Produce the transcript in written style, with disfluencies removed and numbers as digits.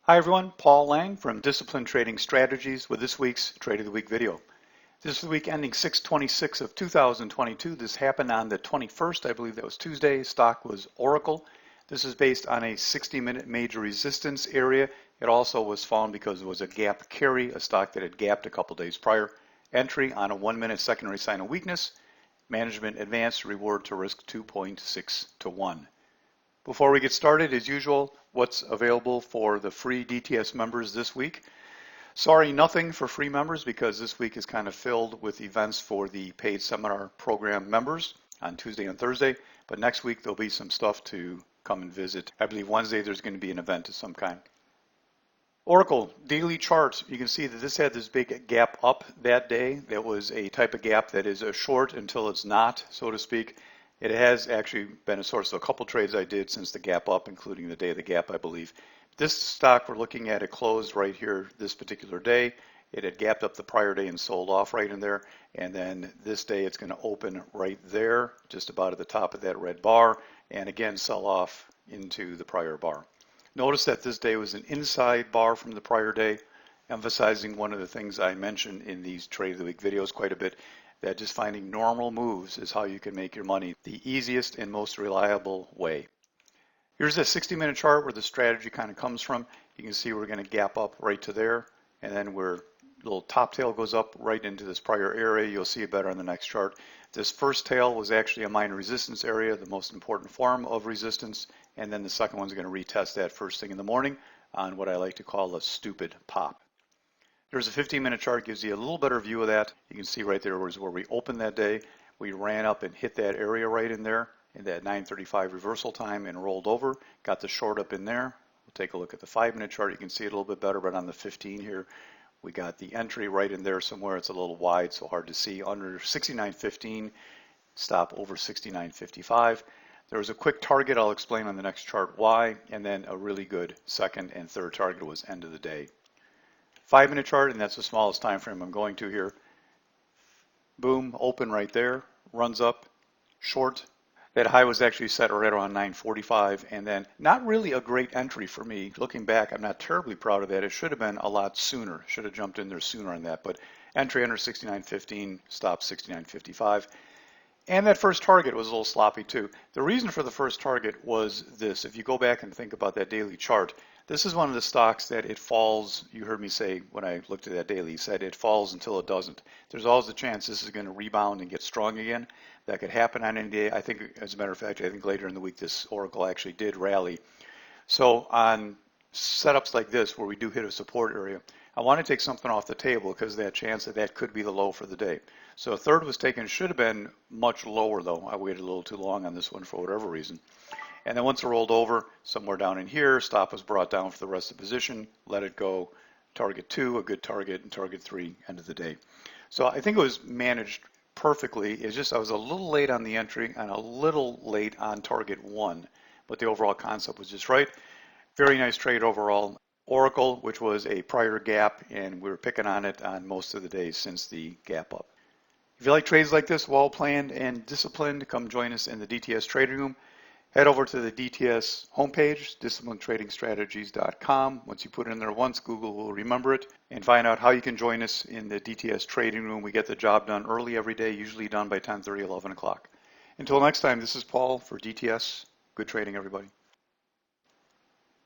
Hi everyone, Paul Lange from Disciplined Trading Strategies with this week's Trade of the Week video. This is the week ending 6/26 of 2022. This happened on the 21st, I believe that was Tuesday. Stock was ORCL. This is based on a 60-minute major resistance area. It also was found because it was a gap carry, a stock that had gapped a couple days prior. Entry on a 1-minute secondary sign of weakness. Management advanced, reward to risk 2.6 to 1. Before we get started, as usual, what's available for the free DTS members this week? Sorry, nothing for free members because this week is kind of filled with events for the paid seminar program members on Tuesday and Thursday, but next week there'll be some stuff to come and visit. I believe Wednesday there's going to be an event of some kind. ORCL daily charts, you can see that this had this big gap up that day. That was a type of gap that is a short until it's not, so to speak. It has actually been a source of a couple trades I did since the gap up, including the day of the gap, I believe. This stock we're looking at, it closed right here this particular day. It had gapped up the prior day and sold off right in there. And then this day it's going to open right there, just about at the top of that red bar, and again sell off into the prior bar. Notice that this day was an inside bar from the prior day, emphasizing one of the things I mentioned in these Trade of the Week videos quite a bit, that just finding normal moves is how you can make your money the easiest and most reliable way. Here's a 60-minute chart where the strategy kind of comes from. You can see we're going to gap up right to there, and then where little top tail goes up right into this prior area. You'll see it better on the next chart. This first tail was actually a minor resistance area, the most important form of resistance, and then the second one's going to retest that first thing in the morning on what I like to call a stupid pop. There's a 15-minute chart, gives you a little better view of that. You can see right there was where we opened that day. We ran up and hit that area right in there in that 9:35 reversal time and rolled over. Got the short up in there. We'll take a look at the 5-minute chart. You can see it a little bit better, but on the 15 here, we got the entry right in there somewhere. It's a little wide, so hard to see. Under 69.15, stop over 69.55. There was a quick target. I'll explain on the next chart why, and then a really good second and third target was end of the day. 5-minute chart, and that's the smallest time frame I'm going to here. Boom, open right there, runs up, short. That high was actually set right around 9:45, and then not really a great entry for me. Looking back, I'm not terribly proud of that. It should have been a lot sooner. Should have jumped in there sooner on that, but entry under 69.15, stop 69.55. And that first target was a little sloppy too. The reason for the first target was this. If you go back and think about that daily chart, this is one of the stocks that it falls. You heard me say when I looked at that daily, said it falls until it doesn't. There's always a chance this is going to rebound and get strong again. That could happen on any day. I think, as a matter of fact, I think later in the week this ORCL actually did rally. So on setups like this where we do hit a support area, I want to take something off the table because of that chance that that could be the low for the day. So a third was taken, should have been much lower though. I waited a little too long on this one for whatever reason. And then once it rolled over, somewhere down in here, stop was brought down for the rest of the position, let it go, target 2, a good target, and target 3, end of the day. So I think it was managed perfectly. It's just I was a little late on the entry and a little late on target 1, but the overall concept was just right. Very nice trade overall. ORCL, which was a prior gap, and we were picking on it on most of the days since the gap up. If you like trades like this, well planned and disciplined, come join us in the DTS Trading Room. Head over to the DTS homepage, disciplinedtradingstrategies.com. Once you put it in there once, Google will remember it, and find out how you can join us in the DTS Trading Room. We get the job done early every day, usually done by 10:30, 11 o'clock. Until next time, this is Paul for DTS. Good trading, everybody.